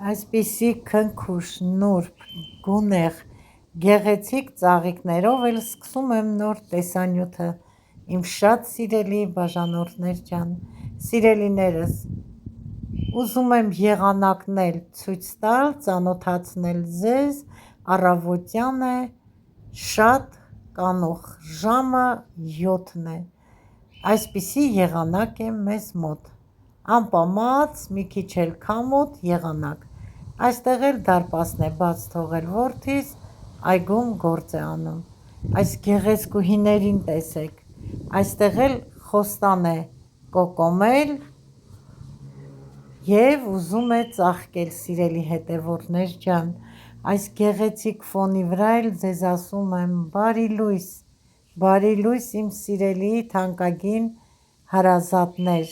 Այսպիսի քնքուշ, նուրբ, գունեղ, գեղեցիկ ծաղիկներով էլ սկսում եմ նոր տեսանյութը, իմ շատ սիրելի բաժանորդներ ջան, սիրելիներս, ուզում եմ եղանակնել ցույց տալ, ծանոթացնել ձեզ, առավոտյան է, շատ կանուխ, ժամը 7 է, այսպիսի եղանակ է մեզ մոտ, անպամած, մի քիչ էլ քամոտ եղանակ, այստեղ էլ դարպասն է բաց թողել որդիս, այգում գործ է անում, այս գեղեցկուհիներին տեսեք, այստեղ էլ խոստան է կոկոմել և ուզում է ծաղկել սիրելի հետևորդներ ջան, այս գեղեցիկ ֆոնի վրա էլ ձեզ ասում եմ բարի լույս իմ սիրելի թանկագին հարազատներ,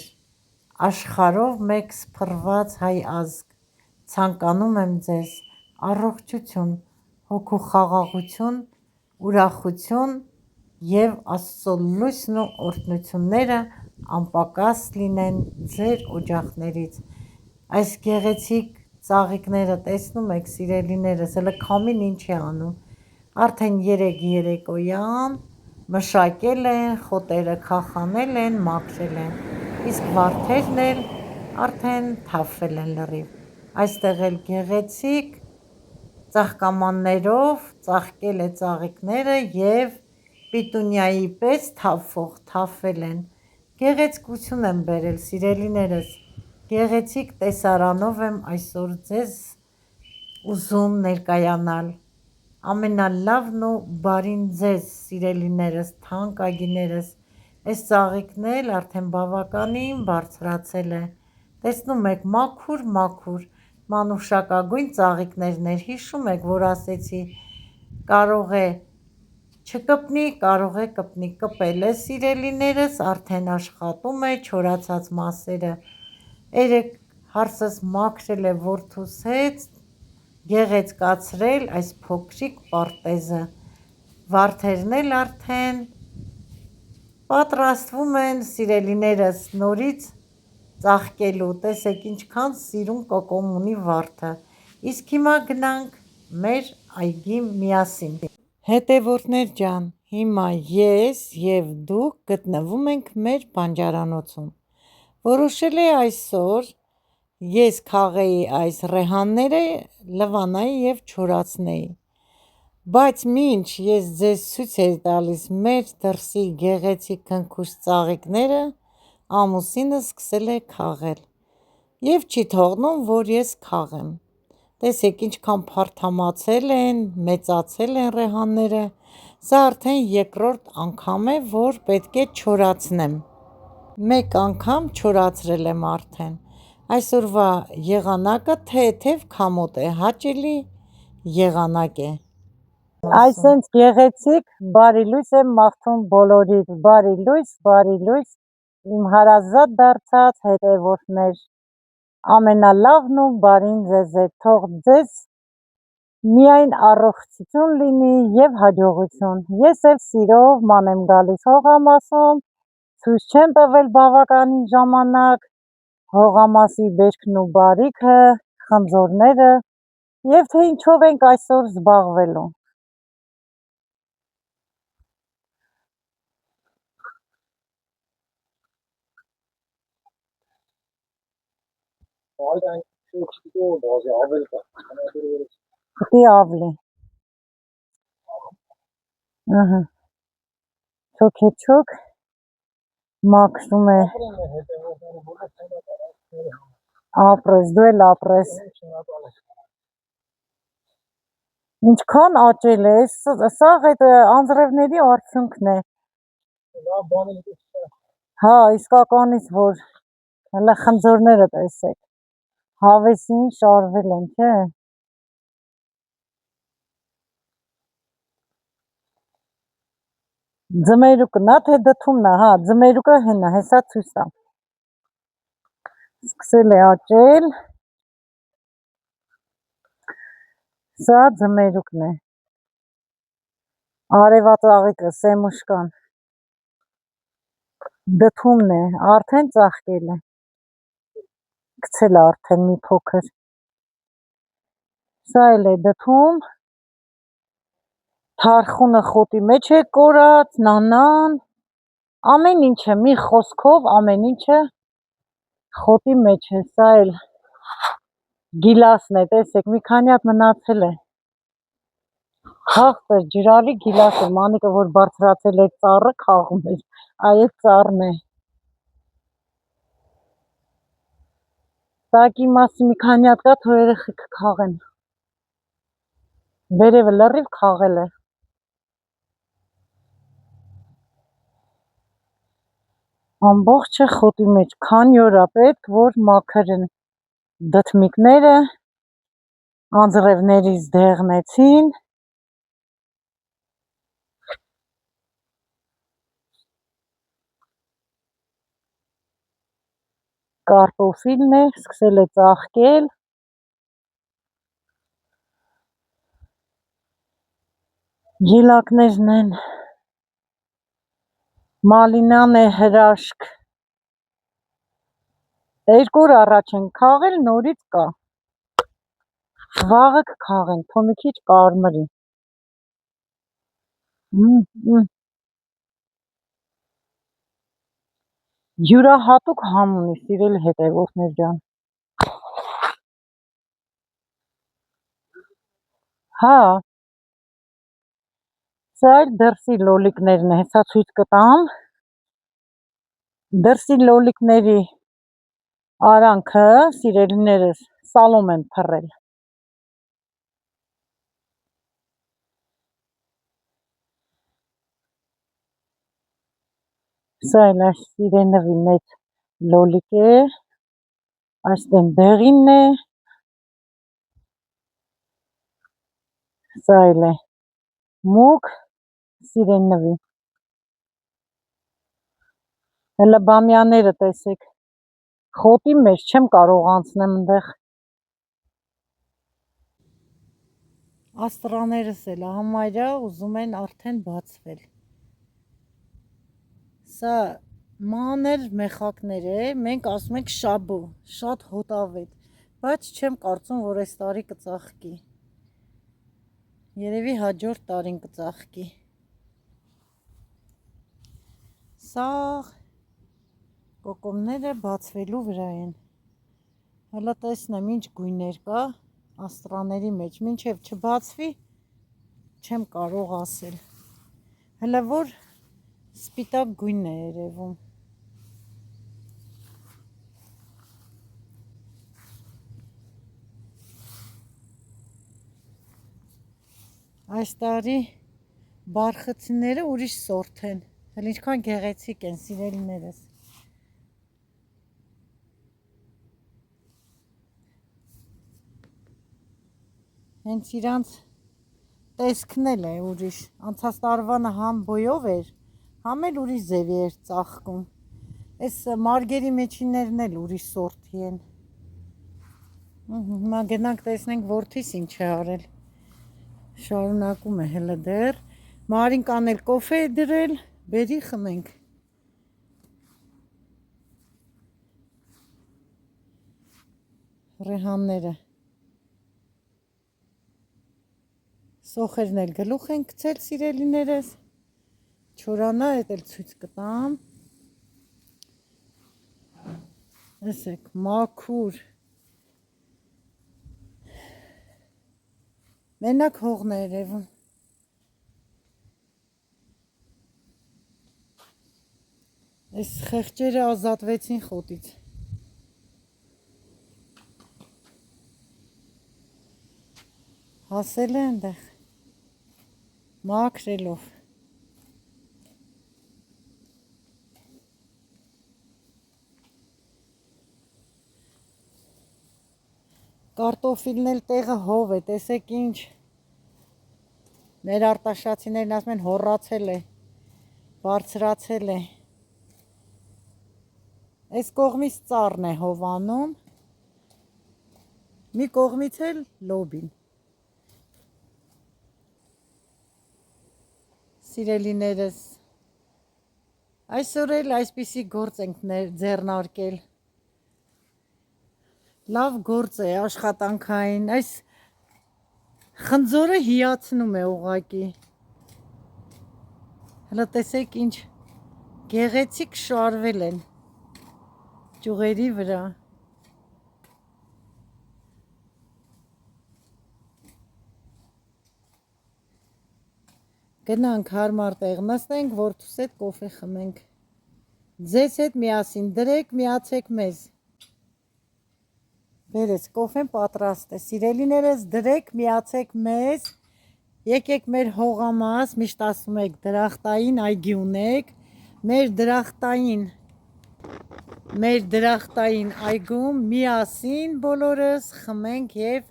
աշխարհով մեկ սփռված հայ ազգ, ցանկանում եմ ձեզ առողջություն, հոգու խաղաղություն, ուրախություն և Աստծո լույսն ու օրհնությունները անպակաս լինեն ձեր օջախներից, այս գեղեցիկ ծաղիկները տեսնում եք սիրելիներս, հələ քամին ինչ է անում, արդեն 3 երեկոյան մշակել են, խոտերը քախանել են, մաքրել են, իսկ վարդերն էլ արդեն թափվել են լրիվ, այստեղ էլ գեղեցիկ ծաղկամաններով ծաղկել է ծաղիկները և պիտունիայի պես թափվել են, գեղեցկություն եմ բերել սիրելիներս, գեղեցիկ տեսարանով եմ այսօր ձեզ ուզում ներկայանալ, ամենալավն ու բարին ձեզ սիրելիներս, թանկագիններս, այս ծաղիկն էլ արդեն բավականին բարձրացել է, տեսնում եք մաքուր, մանուշակագույն ծաղիկներն էր, հիշում եք, որ ասեցի կարող է չկպնի, կարող է կպնի, կպել է սիրելիներս, արդեն աշխատում է, չորացած մասերը երեկ հարսս մաքրել է որդուս հետ, գեղեցկացրել այս փոքրիկ պարտեզը, վարդերն էլ արդեն պատրաստվում են սիրելիներս նորից ծաղկելու, տեսեք ինչքան սիրուն կոկոմ ունի վարդը, իսկ հիմա գնանք մեր այգի միասին, հետևորդներ ջան, հիմա ես և դուք գտնվում ենք մեր բանջարանոցում, որոշել էի այսօր ես քաղեի այս ռեհանները, լվանայի և չորացնեի, բայց մինչ ես ձեզ ցույց էի տալիս մեր դրսի գեղեցիկ քնքուշ ծաղիկները, ամուսինս սկսել է քաղել և չի թողնում, որ ես քաղեմ, տեսեք ինչքան փարթամացել են, մեծացել են ռեհանները, սա արդեն երկրորդ անգամ է, որ պետք է չորացնեմ, մեկ անգամ չորացրել եմ արդեն, այսօրվա եղանակը թեթև քամոտ է, հաճելի եղանակ է, այսենց գեղեցիկ բարի լույս եմ մաղթում բոլորիդ, բարի լույս, իմ հարազատ դարձած հետևորդներ, ամենալավն ու բարին ձեզ հետ, թող ձեզ միայն առողջություն լինի և հաջողություն, ես էլ սիրով ման եմ գալիս Հողամասում, ցույց չեմ տվել բավականին ժամանակ, Հողամասի բերքն ու բարիքը, խնձորները և թե ինչով ենք այսօր զբաղվելու, պիտի ավելի, չոք մաքրում է, ապրես, դու էլ ապրես, ինչքան աճել է, սաղ այդ անձրևների արդյունքն է, հա իսկականից որ, հələ խնձորները տեսեք, հավեսին շարվել են, չէ, ձմերուկն է, թե դդումն է, հա, ձմերուկը հենա, հեսա ցույց տամ, սկսել է աճել, սա ձմերուկն է, արևածաղիկը, սեմուշկան, դդումն է, արդեն ծաղկել է, գցել է արդեն մի փոքր, Սա էլ է դդում, թարխունը խոտի մեջ է կորած, նանան, ամեն ինչը, մի խոսքով ամեն ինչը խոտի մեջ է, սա էլ գիլասն է, տեսեք, մի քանի հատ մնացել է, հաղթր ջրալի գիլաս է, մանիկը որ բարձրացել է ծառը քաղում էր, այդ ծառն է, տակի մասի մի քանի հատ կա, թող երեխեքը քաղեն, վերևը լրիվ քաղել է, ամբողջը խոտի մեջ, քանի օր է պետք, որ մաքրեն դդմիկները, անձրևներից դեղնեցին, կարտոֆիլն է, սկսել է ծաղկել, գիլակներն են, մալինան է հրաշք, 2 օր առաջ են քաղել, նորից կա, վաղը կքաղեն, թող մի քիչ կարմրի, յուրահատուկ համ ունի, սիրելի հետևորդներ ջան, հա, սա էլ դրսի լոլիկներն է, հեսա ցույց կտամ, դրսի լոլիկների արանքը, սիրելիներս, սալոմ են փռել, սա էլ այս սիրենվի մեծ լոլիկ է, այստեն դեղինն է, սա էլ է մուկ, սիրենվի, հելը բամյաները տեսեք, խոտի մեջ չեմ կարող անցնեմ ընդեղ, աստրաներս էլ համարյա ուզում են արդեն բացվել, սա մանր մեխակներ է, մենք ասում ենք շաբո, շատ հոտավետ, բայց չեմ կարծում, որ այս տարի կծաղկի, երևի հաջորդ տարին կծաղկի, սա կոկոմները բացվելու վրա են, հələ տեսնեմ ինչ գույներ կա աստրաների մեջ, մինչև չբացվի չեմ կարող ասել, հələ որ սպիտակ գույնն է երևում, այս տարի բարխծիները ուրիշ սորտ են, հələ ինչքան գեղեցիկ են սիրելիներս, հենց իրանց տեսքն էլ է ուրիշ, անցած տարվանը համ բոյով էր, համ էլ ուրիշ ձևի էր ծաղկում, այս մարգերի մեջիններն էլ ուրիշ սորտի են, հիմա գնանք տեսնենք որդիս ինչ է արել, շարունակում է հələ դեռ, Մարինկան էլ կոֆե է դրել, բերի խմենք, ռեհանները, սոխերն էլ գլուխ են գցել սիրելիներս, չորանա էդ էլ ցույց կտամ, տեսեք, մաքուր, մենակ հողն է երևում, այս խեղճերը ազատվեցին խոտից, հասել է այնտեղ, մաքրելով, կարտոֆիլն էլ տեղը հով է, տեսեք ինչ, մեր արտաշացիներն ասում են հոռացել է, բարձրացել է, այս կողմից ծառն է հովանում, մի կողմից էլ լոբին, սիրելիներս, այսօր էլ այսպիսի գործ ենք ձեռնարկել, լավ գործ է աշխատանքային, այս Խնձորը հիացնում է ուղակի։ Հələ տեսեք ինչ գեղեցիկ շարվել են ճյուղերի վրա։ Գնանք հարմար տեղ նստենք, որդուս հետ կոֆե խմենք։ Ձեզ հետ միասին դրեք, միացեք մեզ։ Բերես, կոֆեն պատրաստ է։ Սիրելիներս, դրեք, միացեք մեզ։ Եկեք մեր հողամաս, միշտ ասում եք դրախտային այգի ունեք։ Մեր դրախտային այգում միասին բոլորս խմենք եւ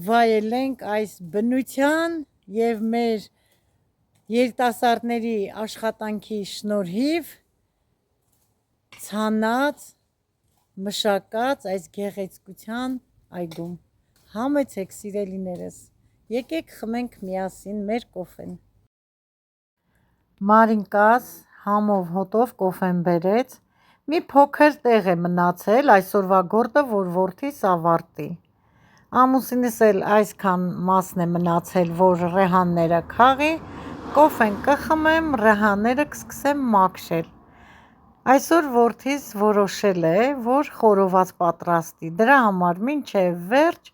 վայելենք այս բնության եւ մեր երիտասարդների աշխատանքի շնորհիվ ցանած մշակած այս գեղեցկության այգում։ Համեցեք սիրելիներս, եկեք խմենք միասին մեր կոֆեն։ Մարինկաս համով հոտով կոֆեն բերեց, մի փոքր տեղ է մնացել այսօրվա գործը, որ որդիս ավարտի։ Ամուսինս էլ այսքան մասն է մնացել, որ ռեհանները քաղի, կոֆեն կխմեմ, ռեհաները կսկսեմ մաքրել։ Այսօր որդիս որոշել է, որ խորոված պատրաստի, դրա համար մինչև վերջ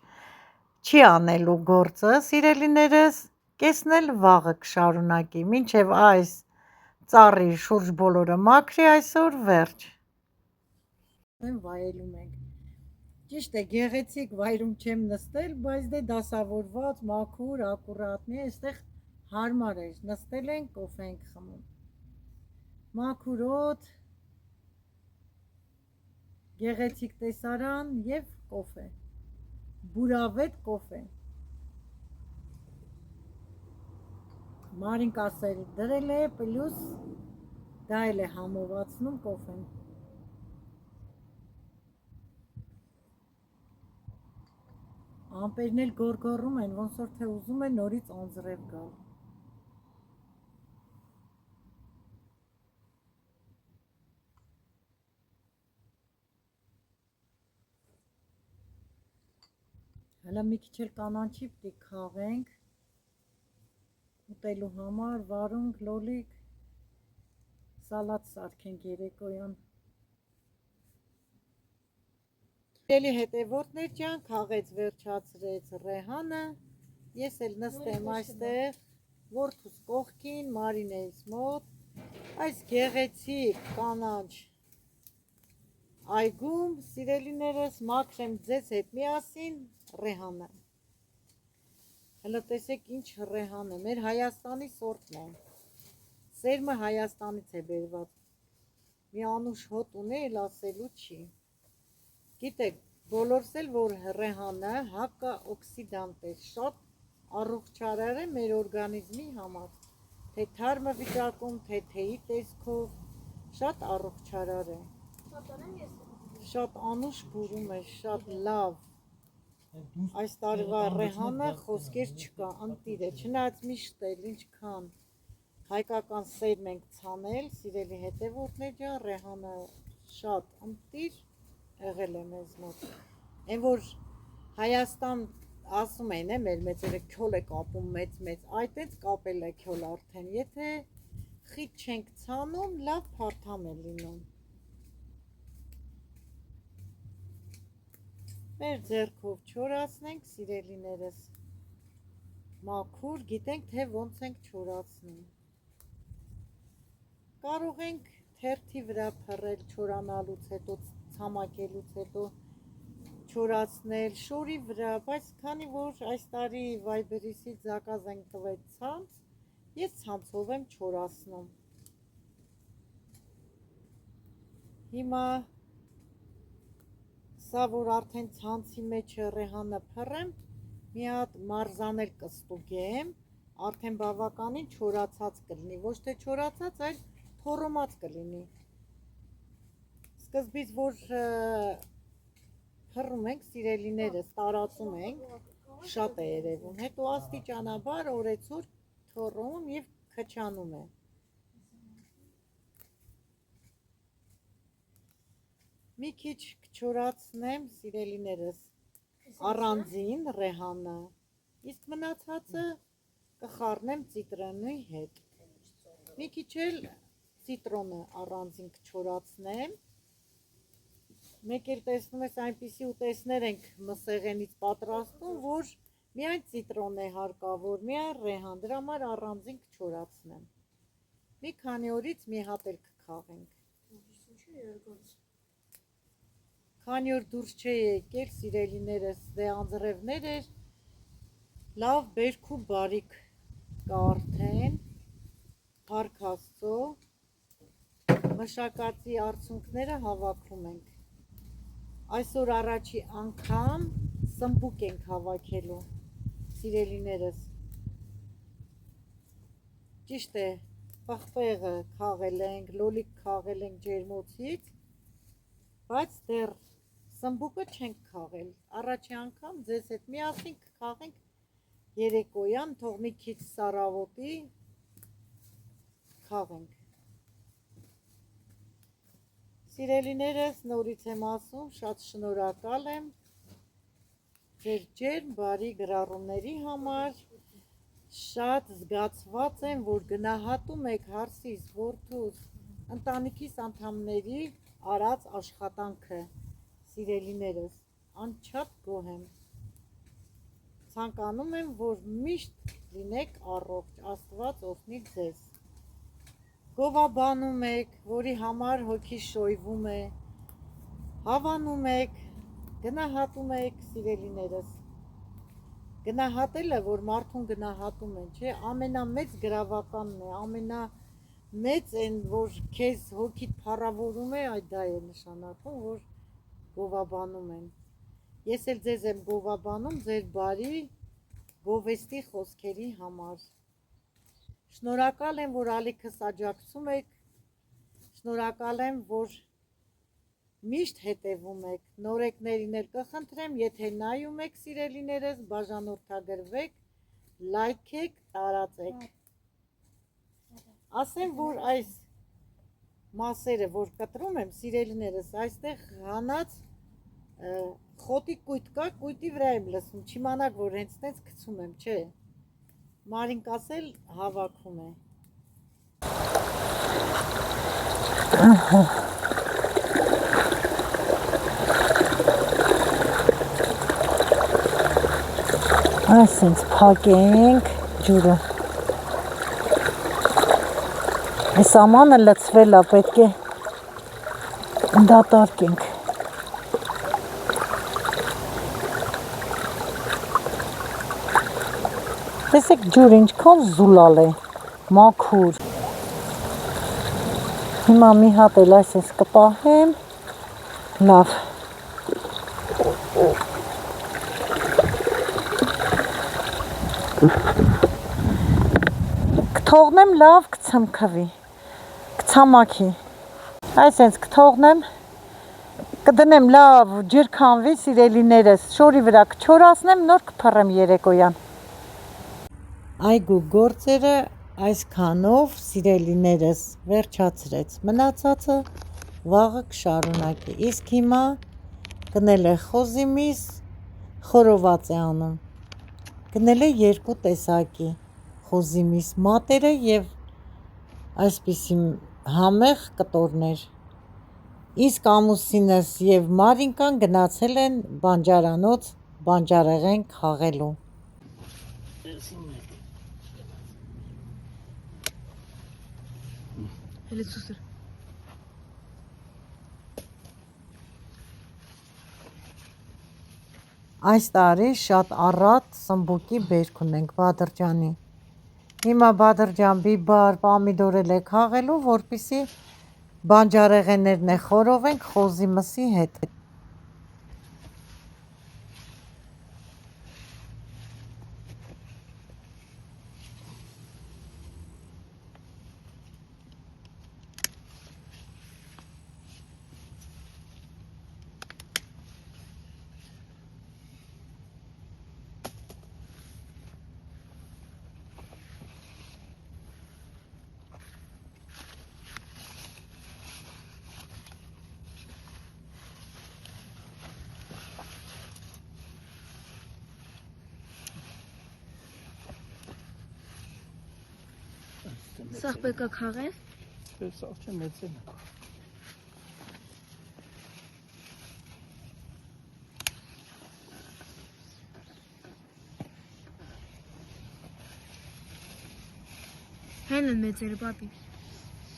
չի անելու գործը, սիրելիներս, կեսն էլ վաղը կշարունակի, մինչև այս ծառի շուրջ բոլորը մաքրի, այսօր վերջ։ Վայելում ենք։ Ճիշտ է, գեղեցիկ վայրում չեմ նստել, բայց դե դասավորված, մաքուր, ակուրատնի, այստեղ հարմար էր, նստել ենք, կոֆե ենք խմում։ Մաքուր օդ, գեղեցիկ տեսարան եւ կոֆե։ Բուրավետ կոֆե։ Մարինկասել դրել է, պլյուս դա էլ է համովացնում կոֆեն։ Ամպերն էլ գորգոռում են, ոնց որ թե ուզում է նորից անձրև գալ։ Հələ մի քիչ էլ կանանչի պիտի քաղենք, ուտելու համար, վարունգ, լոլիկ, սալատ սարքենք երեկոյան։ Սիրելի հետևորդներ ջան, քաղեց վերջացրեց ռեհանը, ես էլ նստեմ այստեղ, որդուս կողքին, Մարինեից մոտ, այս գեղեցիկ կանաչ այգում, սիրելիներս, մաքրեմ ձեզ հետ միասին ռեհանը։ Հələ տեսեք ինչ ռեհան է, մեր Հայաստանի սորտն է, սերմը Հայաստանից է բերված, մի անուշ հոտ ունի, էլ ասելու չի։ Գիտեք, բոլորս էլ, որ ռեհանը հակաօքսիդանտ է, շատ առողջարար է մեր օրգանիզմի համար, թե թարմը վիճակում, թե թեյի տեսքով, շատ առողջարար է, շատ անուշ բուրում է, շատ լավ, այս տարվա ռեհանը խոսքեր չկա, ընտիր է, չնայած միշտ էլ ինչքան հայկական սերմ ենք ցանել, սիրելի հետևորդներ ջան, ռեհանը շատ ընտիր եղել է մեզ մոտ, այն որ Հայաստան ասում են մեր մեծերը քյոլ է կապում մեծ, այդպես կապել է քյոլ արդեն, եթե խիտ չենք ցանում, լավ փարթամ է լինում։ Մեր ձեռքով չորացնենք, սիրելիներս, մաքուր, գիտենք, թե ոնց ենք չորացնում։ Կարող ենք թերթի վրա փռել չորանալուց հետո, ցամաքելուց հետո չորացնել շորի վրա, բայց քանի որ այս տարի Viber-ից զակազենք ենք տվել ցանց, ես ցանցով եմ չորացնում։ Հիմա սա որ արդեն ցանցի մեջ ռեհանը փռեմ, մի հատ մարզանել կստուգեմ, արդեն բավականին չորացած կլինի, ոչ թե չորացած, այլ թոռոմած կլինի։ Սկզբից որ փռում ենք, սիրելիներս, տարածում ենք, շատ է երևում, հետո աստիճանաբար օրեցօր թոռում եւ քչանում է։ Մի քիչ չորացնեմ, սիրելիներս, առանձին ռեհանը, Իսկ մնացածը կխառնեմ ծիտրոնի հետ։ Մի քիչ էլ ծիտրոնը առանձին կչորացնեմ։ Մեկ էլ տեսնում ես այնպիսի ուտեսներ ենք մսեղենից պատրաստում, որ միայն ծիտրոն է հարկավոր, միայն ռեհան, դրա համար առանձին կչորացնեմ։ Մի քանի օրից մի հատ էլ կքաղենք։ Քանի որ դուրս չէ եկել, սիրելիներս, դե անձրևներ էր, լավ բերք ու բարիք կա արդեն, փառք Աստծո, մշակածի արդյունքները հավաքում ենք։ Այսօր առաջի անգամ սմբուկ ենք հավաքելու, սիրելիներս։ Ճիշտ է, պղպեղը քաղել ենք, լոլիկ քաղել ենք ջերմոցից, բայց դեռ սմբուկը չենք քաղել, առաջի անգամ ձեզ հետ միասին կքաղենք երեկոյան, թող մի քիչ սարավոտի քաղենք։ Սիրելիներս, նորից եմ ասում, շատ շնորհակալ եմ ձեր ջերմ բարի գրառումների համար, շատ զգացված եմ, որ գնահատում եք հարսիս, որդուս, ընտանիքիս անդամների արած աշխատանքը, սիրելիներս, անչափ գոհ եմ, ցանկանում եմ, որ միշտ լինեք առողջ, Աստված օգնի ձեզ, գովաբանում եք, որի համար հոգի շոյվում է, հավանում եք, գնահատում եք, սիրելիներս, գնահատելը, որ մարդուն գնահատում են, չէ, ամենամեծ գրավականն է, ամենամեծ են, որ քեզ հոգիդ փառավորում է, այդ դա է նշանակում, որ գովաբանում են։ Ես էլ ձեզ եմ գովաբանում ձեր բարի գովեստի խոսքերի համար։ Շնորհակալ եմ, որ ալիքս աջակցում եք, շնորհակալ եմ, որ միշտ հետևում եք, նորեկներին էլ կխնդրեմ, եթե նայում եք, սիրելիներս, բաժանորդագրվեք, լայքեք, տարածեք։ Ասեմ, որ այս մասերը, որ կտրում եմ, սիրելիներս, այստեղ հանած խոտի կույտ կա, կույտի վրա եմ լսում, չիմանաք, որ հենց տենց գցում եմ, չէ, Մարինկաս էլ հավաքում է։ Այսինչ փակենք ջուրը։ Այս ամանը լցվել է, պետք է դատարկենք։ Տեսեք ջուրը ինչքան զուլալ է, մաքուր։ Հիմա մի հատ էլ այսպես կպահեմ, լավ։ Կթողնեմ լավ կցմքվի, կցամաքի, այսպես կթողնեմ, կդնեմ լավ ջրքանվի, սիրելիներս, շորի վրա կչորացնեմ, նոր կփռեմ երեկոյան։ Այգու գործերը այսքանով, սիրելիներս, վերջացրեց, մնացածը վաղը կշարունակի, իսկ հիմա գնել է խոզի միս, խորոված է անում, գնել է 2 տեսակի խոզի միս, մատերը և այսպիսի համեղ կտորներ, իսկ ամուսինս և Մարինկան գնացել են բանջարանոց բանջարեղեն քաղելու։ Այս տարի շատ առատ սմբուկի բերք ունենք Բադրջանի։ Հիմա Բադրջան բիբար, պամիդոր էլ է քաղելու, որպեսզի բանջարեղեններն է խորովենք խոզի մսի հետ։ Սաղ պետք է քաղես։ Չէ, սաղ չէ, մեծն է։ Հեն են մեծերը, պապի։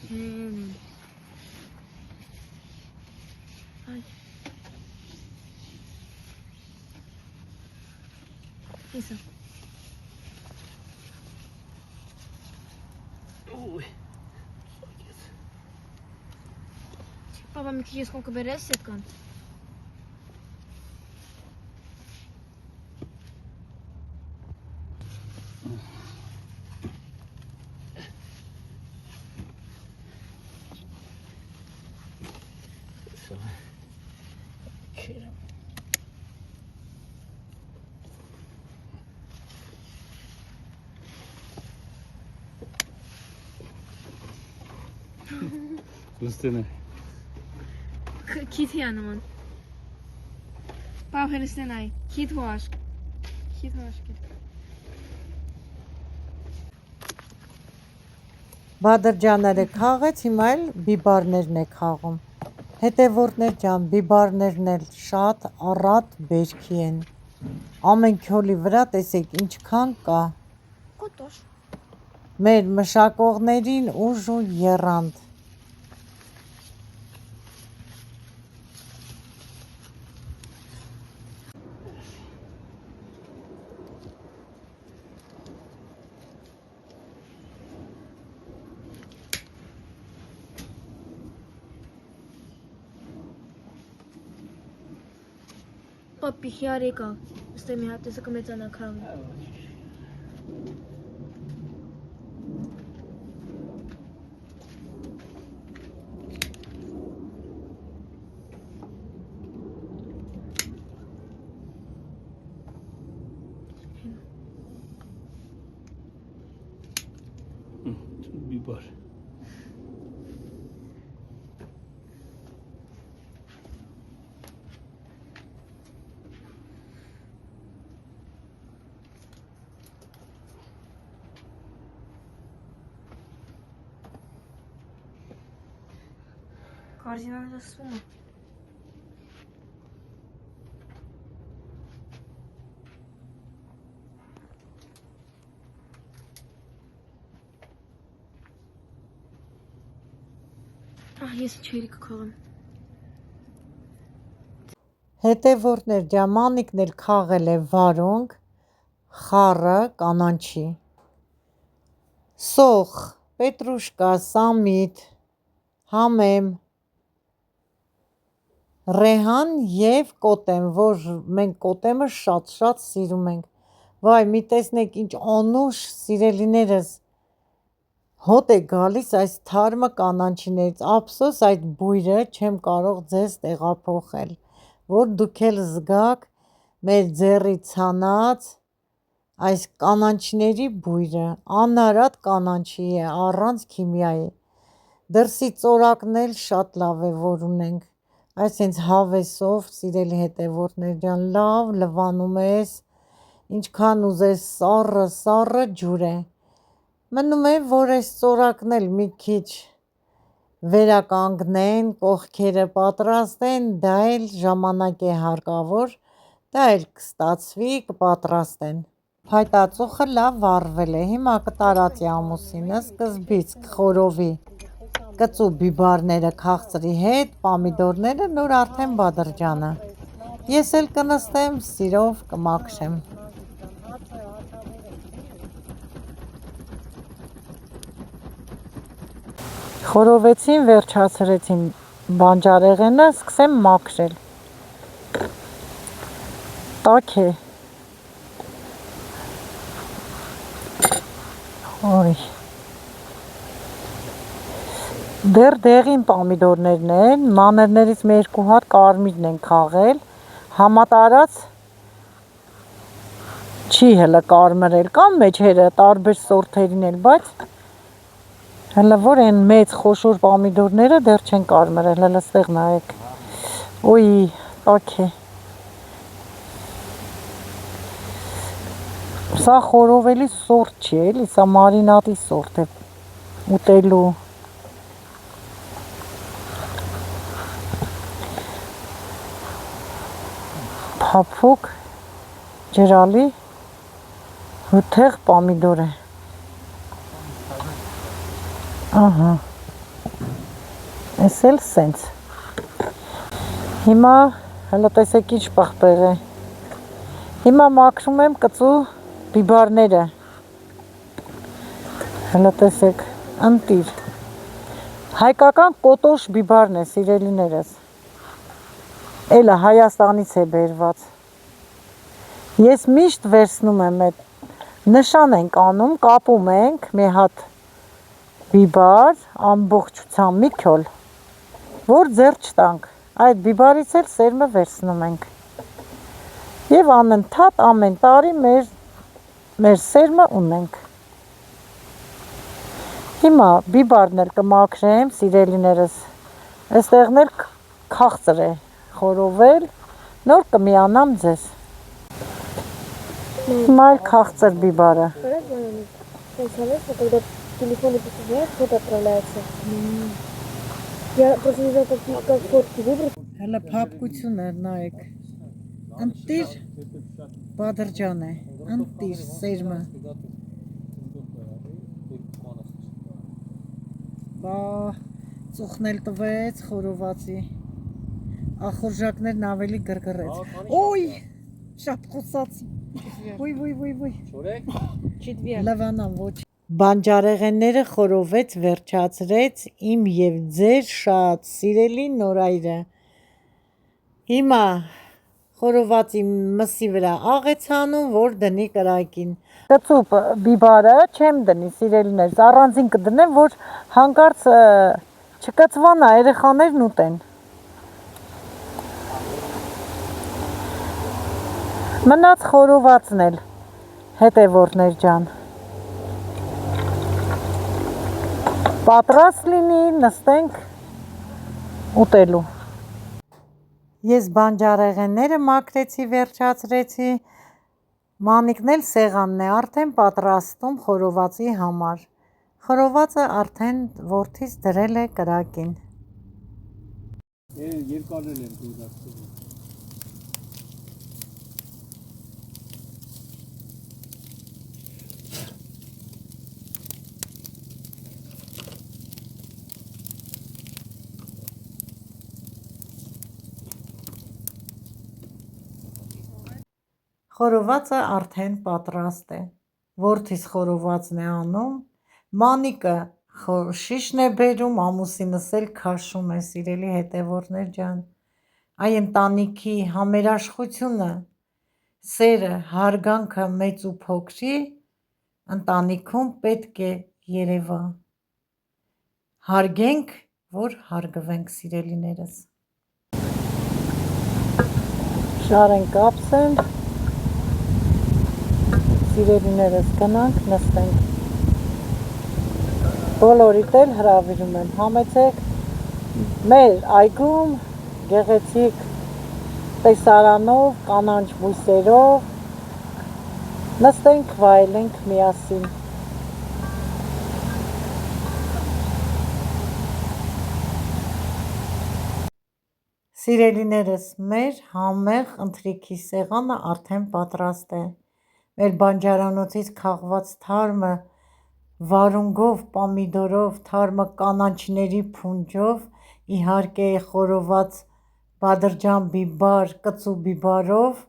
Հեն են։ Այ։ Իսա։ Ուй։ Պապա, մի քիչ ես կոն կբերես ետ կան։ Լստեն է։ Քիթի անման։ Պապ հելստեն այ, քիթ հուաշկ։ Քիթ հուաշկ է։ Բադրջաները քաղեց, հիմա էլ բիբարներն է քաղում։ Հետևորդներ ջան, բիբարներն էլ շատ առատ բերքի են։ Ամեն քյոլի վրա տեսեք ինչքան կա։ Կոտոշ։ Մեր մշակողներին ուժ ու եռանդ։ Պապի հիար եկա, ստե մի հատ տեսը կմեծանա քաղը։ Բիբար։ Կարզինան լսվում է։ Ես չերի կքաղեմ։ Հետևորդներ ջամանիկն էլ քաղել է վարունգ, խառը, կանանչի։ Սոխ, պետրուշկա, սամիտ, համեմ, ռեհան և կոտեմ, որ մենք կոտեմը շատ սիրում ենք։ Վայ, մի տեսնեք ինչ անուշ սիրելիներս հոտ է գալիս այս թարմը կանանչիներից, ափսոս այդ բույրը չեմ կարող ձեզ տեղափոխել, որ դուք էլ զգաք մեր ձեռի ցանած այս կանանչիների բույրը, անարատ կանանչի է, առանց քիմիայի, դրսի ծորակն էլ շատ լավ է, որ ունենք, այս հենց հավեսով, սիրելի հետևորդներ ջան, լավ լվանում ես, ինչքան ուզես սառը ջուր է, մնում է, որ այս ծորակն էլ մի քիչ վերականգնեն, կողքերը պատրաստեն, դա էլ ժամանակ է հարկավոր, դա էլ կստացվի, կպատրաստեն։ Փայտածուխը լավ վառվել է, հիմա կտարածի ամուսինը, սկզբից կխորովի, կծու բիբարները քաղցրի հետ, պամիդորները, նոր արդեն բադրջանը։ Ես էլ կնստեմ, սիրով կմաքրեմ։ Խորովեցին, վերջացրեցին բանջարեղենը, սկսեմ մաքրել։ Տաք է։ Ոյ։ Դեռ դեղին պամիդորներն են, մանրներից մի երկու հատ կարմիրն են քաղել, համատարած չի հլը կարմրել, կամ մեջերը տարբեր սորթերին էլ, բայց հլը որ են մեծ խոշոր պամիդորները դեռ չեն կարմրել, հլը ստեղ նայեք, ոյ, տաք է։ Սա խորովելի սորտ չի էլի, սա մարինատի սորտ է, ուտելու։ Փափուկ ջրալի հութեղ պամիդոր է։ Ահա։ Էս էլ սենց։ Հիմա հələ տեսեք ինչ պղպեղ է։ Հիմա մաքրում եմ կծու բիբարները։ Հələ տեսեք, ընտիր։ Հայկական կոտոշ բիբարն է, սիրելիներս։ Էլը Հայաստանից է բերված։ Ես միշտ վերցնում եմ այդ նշան ենք անում, կապում ենք մի հատ բիբար, ամբողջությամբ մի քյոլ, որ ձեռ չտանք, այդ բիբարից էլ սերմը վերցնում ենք և անընդհատ ամեն տարի մեր սերմը ունենք։ Հիմա բիբարն էլ կմաքրեմ, սիրելիներս, այստեղն էլ քաղցր է խորովել, նոր կմիանամ ձեզ։ Հիմա էլ քաղցր բիբարը։ Представляешь, когда телефон посылает, фото отправляется. Я просто не знаю, как фотки выбрать. Հələ փափկություն է, նայեք։ Ընտիր բադրջան է, ընտիր սերմը։ Բա ծուխն էլ տվեց խորովածի, ախորժակներն ավելի գրգռեց։ Ոյ, շատ խոսացի։ Ոյ։ Լավանան ոչ։ Բանջարեղենները խորովեց, վերջացրեց իմ և ձեր շատ սիրելի Նորայրը։ Հիմա խորովածի մսի վրա աղեց անում, որ դնի կրակին։ Կծու բիբարը չեմ դնի, սիրելիներս, առանձին կդնեմ, որ հանկարծ չկծվանա, երեխաներն ուտեն։ Մնաց խորովածն էլ, հետևորդներ ջան։ Պատրաստ լինի, նստենք ուտելու։ Ես բանջարեղենները մաքրեցի, վերջացրեցի, մանիկն էլ սեղանն է արդեն պատրաստում խորովածի համար։ Խորովածը արդեն որդիս դրել է կրակին։ Երկարել են դուրացել։ Խորովածը արդեն պատրաստ է, որդիս խորովածն է անում, մանիկը շիշն է բերում, ամուսինս էլ քաշում է, սիրելի հետևորդներ ջան, այ ընտանիքի համերաշխությունը, սերը, հարգանքը մեծ ու փոքրի ընտանիքում պետք է երևա, հարգենք, որ հարգվենք, սիրելիներս։ Շարեն կապսեն, սիրելիներս գնանք, նստենք։ Բոլորիդ էլ հրավիրում եմ, համեցեք մեր այգում գեղեցիկ տեսարանով, կանաչ բույսերով, նստենք, վայելենք միասին։ Սիրելիներս, մեր համեղ ընթրիքի սեղանը արդեն պատրաստ է։ Մեր բանջարանոցից քաղված թարմը վարունգով, պամիդորով, թարմը կանաչիների փունջով, իհարկե խորոված բադրջան բիբար, կծու բիբարով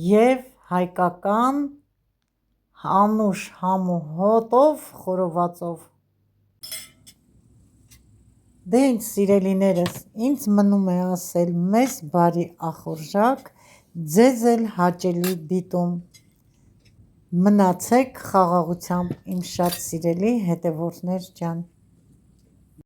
և հայկական անուշ համու հոտով, խորովածով։ Դե ինչ սիրելիներս, ինձ մնում է ասել մեզ բարի ախորժակ, ձեզ էլ հաճելի դիտում։ Մնացեք խաղաղությամբ իմ շատ սիրելի հետևորդներ ջան։